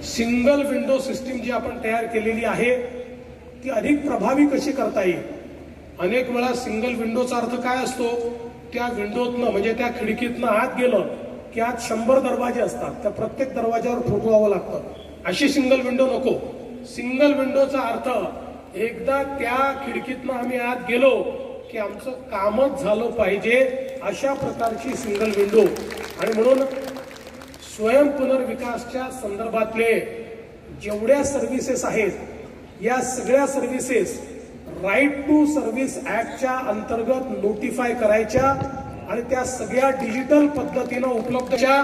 Single window system जी आपण तयार केलेली आहे ती अधिक प्रभावी कशी करता येईल। अनेक वेळा सिंगल विंडोचा अर्थ काय असतो, त्या विंडोतनं म्हणजे त्या खिडकीतनं आत गेलं की आत 100 दरवाजे असतात, त्या प्रत्येक दरवाजावर ठोकवावं लागतं। अशी सिंगल विंडो नको। सिंगल विंडोचा अर्थ एकदा त्या खिडकीतनं आम्ही आत गेलो की आमचं कामच झालं पाहिजे, अशा प्रकारची सिंगल विंडो। आणि म्हणून स्वयं पुनर्विकासच्या संदर्भातले जेवढ्या सर्व्हिसेस आहेत या सगळ्या सर्व्हिसेस राईट टू सर्व्हिस ऍक्टच्या अंतर्गत नोटिफाय करायच्या आणि त्या सगळ्या डिजिटल पद्धतीने उपलब्धच्या,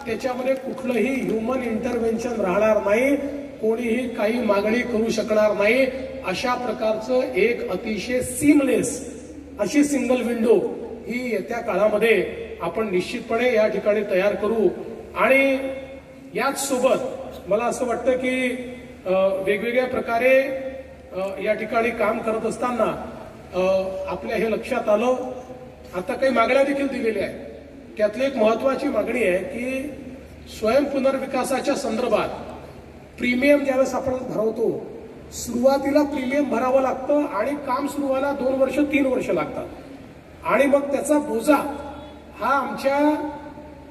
त्याच्यामध्ये कुठलंही ह्युमन इंटरव्हेन्शन राहणार नाही, कोणीही काही मागणी करू शकणार नाही, अशा प्रकारचं एक अतिशय सीमलेस अशी सिंगल विंडो ही येत्या काळामध्ये आपण निश्चितपणे या ठिकाणी तयार करू। आणि याच सोबत मला असं वाटतं की वेगवेगळ्या प्रकारे या ठिकाणी काम करत असताना आपल्या हे लक्षात आलं, आता काही मागण्या देखील दिलेल्या आहेत। त्यातली एक महत्वाची मागणी आहे की स्वयं पुनर्विकासाच्या संदर्भात प्रीमियम ज्यावेळेस आपण भरवतो, सुरुवातीला प्रीमियम भरावं लागतं आणि काम सुरू व्हायला 2 वर्ष 3 वर्ष लागतात आणि मग त्याचा बोजा हा आमच्या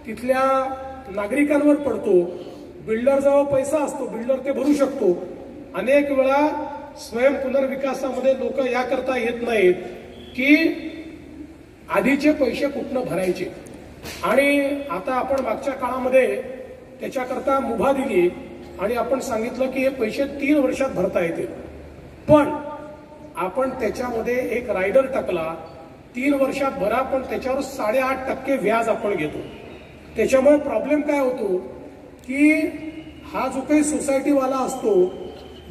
तिथल्या नागरिकांवर पडतो। बिल्डरजवळ पैसा असतो, बिल्डर ते भरू शकतो। अनेक वेळा स्वयं पुनर्विकासामध्ये लोक याकरता येत नाहीत की आधीचे पैसे कुठनं भरायचे, आणि आता आपण मागच्या काळामध्ये त्याच्याकरता मुभा दिली आणि आपण सांगितलं की हे पैसे 3 वर्षात भरता येतील, पण आपण त्याच्यामध्ये एक रायडर टाकला, 3 वर्षात भरा, पण त्याच्यावर 8.5% व्याज आपण घेतो। त्याच्यामुळे प्रॉब्लेम काय होतो की हा जो काही सोसायटीवाला असतो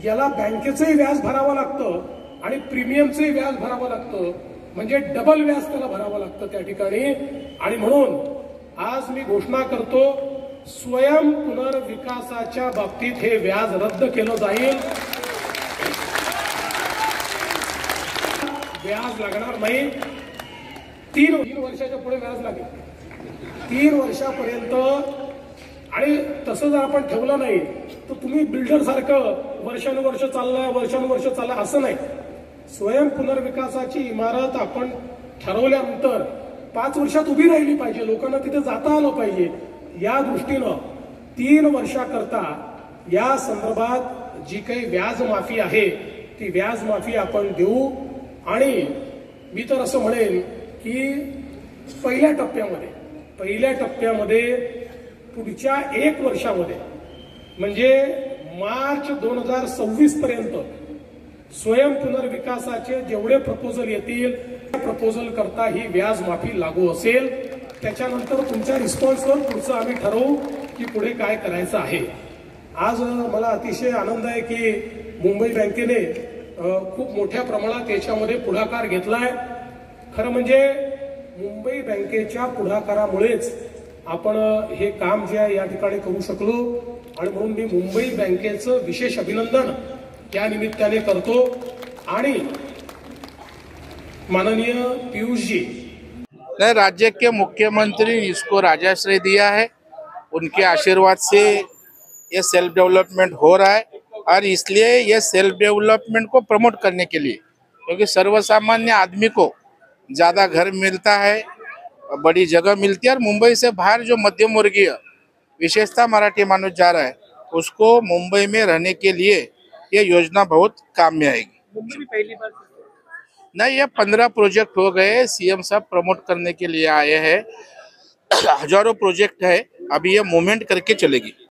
याला बँकेचंही व्याज भरावं लागतं आणि प्रीमियमचंही व्याज भरावं लागतं, म्हणजे डबल व्याज त्याला भरावं लागतं त्या ठिकाणी। आणि म्हणून आज मी घोषणा करतो, स्वयं पुनर्विकासाच्या बाबतीत हे व्याज रद्द केलं जाईल, व्याज लागणार नाही। 3 वर्षाच्या पुढे व्याज लागेल, 3 वर्षापर्यंत। आणि तसं जर आपण ठेवलं नाही तर तुम्ही बिल्डर सारखं वर्षानुवर्ष चाललंय असं नाही। स्वयं पुनर्विकासाची इमारत आपण ठरवल्यानंतर 5 वर्षात उभी राहिली पाहिजे, लोकांना तिथे जाता आलं पाहिजे, या दृष्टीनं 3 वर्षाकरता या संदर्भात जी काही व्याज माफी आहे ती व्याज माफी आपण देऊ। आणि मी तर असं म्हणेन की पहिल्या टप्प्यामध्ये पुढच्या 1 वर्षामध्ये म्हणजे मार्च 2026 पर्यंत स्वयं पुनर्विकासाचे जेवढे प्रपोजल येतील त्या प्रपोजल करता ही व्याज माफी लागू असेल। त्याच्यानंतर तुमच्या रिस्पॉन्सवर पुढचं आम्ही ठरवू की पुढे काय करायचं आहे। आज मला अतिशय आनंद आहे की मुंबई बँकेने खूप मोठ्या प्रमाणात याच्यामध्ये पुढाकार घेतलाय। खरं म्हणजे मुंबई बँकेच्या पुढाकारामुळेच आपण हे काम जे आहे या ठिकाणी करू शकलो, आणि म्हणून मी मुंबई बँकेचं विशेष अभिनंदन या निमित्ताने करतो। आणि माननीय पीयूष जी, राज्य के मुख्यमंत्री इसको राजाश्रय दिया है, उनके आशीर्वाद से ये सेल्फ डेवलपमेंट हो रहा है, और इसलिए ये सेल्फ डेवलपमेंट को प्रमोट करने के लिए, क्योंकि सर्वसामान्य आदमी को ज़्यादा घर मिलता है, बड़ी जगह मिलती है, और मुंबई से बाहर जो मध्यम वर्गीय विशेषता मराठी मानुष जा रहा है उसको मुंबई में रहने के लिए ये योजना बहुत काम में आएगी। मुंबई में पहली बार नहीं, ये 15 प्रोजेक्ट हो गए, सीएम साहब प्रमोट करने के लिए आए हैं, हजारों प्रोजेक्ट है, अभी ये मूवमेंट करके चलेगी।